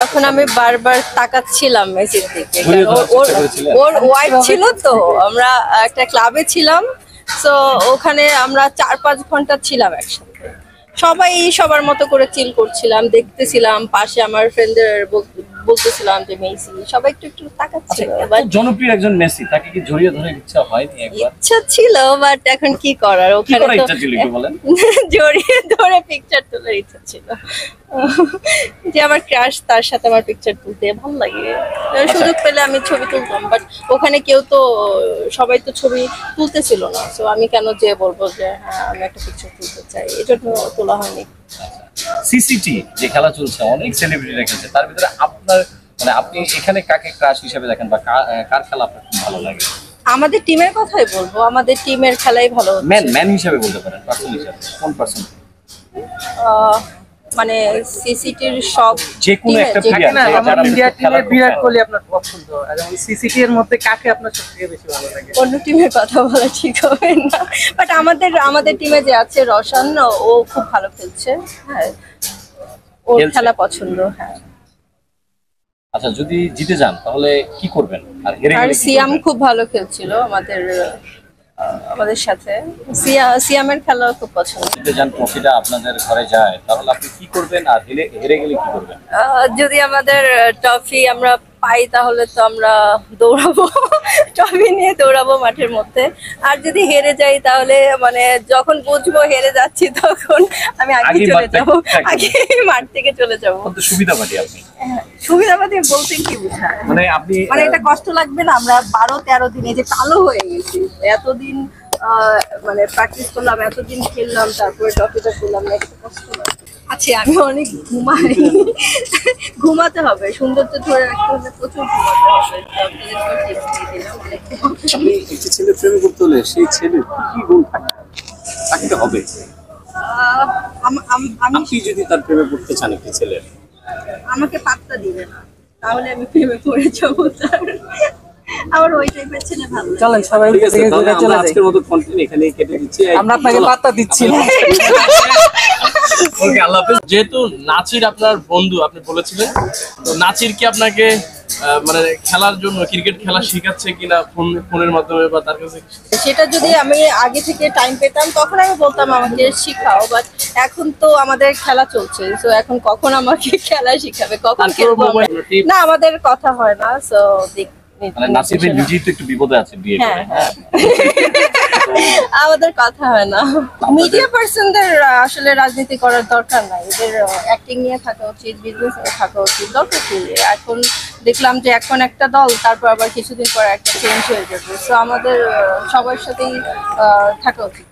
তখন আমি বারবার তাকাচ্ছিলাম মেসির দিকে, ওর ওয়াইফ ছিল তো, আমরা একটা ক্লাবে ছিলাম, তো ওখানে আমরা 4-5 ঘন্টা ছিলাম একসাথে। সবাই সবার মতো করে চিল করছিলাম, দেখতেছিলাম, পাশে আমার ফ্রেন্ডদের বলতেছিলাম যে মেসি, সবাই একটু একটু তাকাচ্ছিল। জনপ্রিয় একজন মেসি, তাকে কি জড়িয়ে ধরে ইচ্ছা হয়নি একবার? ইচ্ছা ছিল, বাট এখন কি করার, ওখানে তো ইচ্ছা ছিল কি বলেন? জড়িয়ে ধরে পিকচার তোলার ইচ্ছা ছিল, যে আমার ক্রাশ, তার সাথে আমার পিকচার তুলতে ভালো লাগে। সুযোগ পেলে আমি ছবি তুলতাম, বাট ওখানে কেউ তো, সবাই তো ছবি তুলতেছিল না, তো আমি কেন যে বলবো যে হ্যাঁ আমি একটা পিকচার তুলতে চাই, এটা তো তোলা হয়নি। সিসিটি যে খেলা চলছে, অনেক সেলিব্রিটি রেখেছে, তার ভিতরে আপনার মানে আপনি এখানে কাকে ক্রাশ হিসেবে দেখেন বা কার খেলা আপনার খুব ভালো লাগে? আমাদের টিমের কথাই বলবো, আমাদের টিমের খেলাই ভালো হচ্ছে। ম্যান হিসেবে বলতে পারেন, পার্সন হিসেবে কোন পার্সন? মানে সিসিটির সব যে কোনো একটা প্লেয়ার, যারা ইন্ডিয়া টিমের বিরাট কোহলি আপনার পছন্দ, আর সিসিটি এর মধ্যে কাকে আপনার সবথেকে বেশি ভালো লাগে? অন্য টিমের কথা বলা ঠিক হবে না, বাট আমাদের টিমে যে আছে রশন, ও খুব ভালো খেলছে, হ্যাঁ ওর খেলা পছন্দ। হ্যাঁ, আচ্ছা, যদি জিতে যান তাহলে কি করবেন? আর সিয়াম খুব ভালো খেলছিল আমাদের সাথে, সিয়ামের খেলা খুব পছন্দ। জিতে যান, ট্রফিটা আপনাদের ঘরে যায়, তাহলে আপনি কি করবেন? আর হেরে গেলে কি করবেন? যদি আমাদের ট্রফি আমরা পাই তাহলে তো আমরা দৌড়াবো, ট্রফি নিয়ে দৌড়াবো মাঠের মধ্যে। আর যদি হেরে যাই তাহলে মানে যখন বুঝবো হেরে যাচ্ছি তখন আমি আগে চলে যাবো, আগে মাঠ থেকে চলে যাবো। সুবিধাবাদী আপনি? সুবিধাবাদী বলতে কি বোঝায়? মানে আপনি মানে এটা কষ্ট লাগবে না? আমরা 12-13 দিনে যে কালো হয়ে গেছি, এতদিন মানে প্র্যাকটিস করলাম, এতদিন খেললাম, তারপরে ট্রফিটা পেলাম না, একটু কষ্ট লাগবে। আচ্ছা, আমি অনেক ঘুমাই, ঘুমাতে হবে, সৌন্দর্য ধরে রাখতে হলে প্রচুর ঘুমাতে হবে। একটি ছেলে প্রেমে করতে হলে সেই ছেলে কি গুণ থাকতে হবে? আপনি যদি তার প্রেমে পড়তে চান একটি ছেলে, আমাকে পাত্তা দিবে না, তাহলে আমি প্রেমে পড়ে যাবো তার। আমার ওই টাইপের ছেলে ভালো লাগে। চলেন সবাই চলে যাই, আজকের মতো কন্টেন্ট এখানেই কেটে দিচ্ছি, আমরা আপনাকে পাত্তা দিচ্ছি না। ওকে, আল্লাহ হাফেজ। যেহেতু নাচির আপনার বন্ধু আপনি বলেছিলেন, তো নাচির কি আপনাকে মানে খেলার জন্য, ক্রিকেট খেলা শেখাচ্ছে কিনা ফোনের মাধ্যমে বা তার কাছে? সেটা যদি আমি আগে থেকে টাইম পেতাম তখন আমি বলতাম আমাকে শিখাও, বাট এখন তো আমাদের খেলা চলছে, তো এখন কখন আমাকে খেলা শিখাবে, কখন খেলবো না, আমাদের কথা হয় না। সো মানে নাসির ভাই নিজেই তো একটু বিপদে আছে বিয়ে করে। হ্যাঁ, আমাদের কথা হয় না। মিডিয়া পার্সনদের আসলে রাজনীতি করার দরকার নাই, এদের অ্যাক্টিং নিয়ে থাকা উচিত, বিজনেস নিয়ে থাকা উচিত। দরকার কি? এখন দেখলাম যে এখন একটা দল, তারপর আবার কিছুদিন পর একটা চেঞ্জ হয়ে যাবে, তো আমাদের সবার সাথেই থাকা উচিত।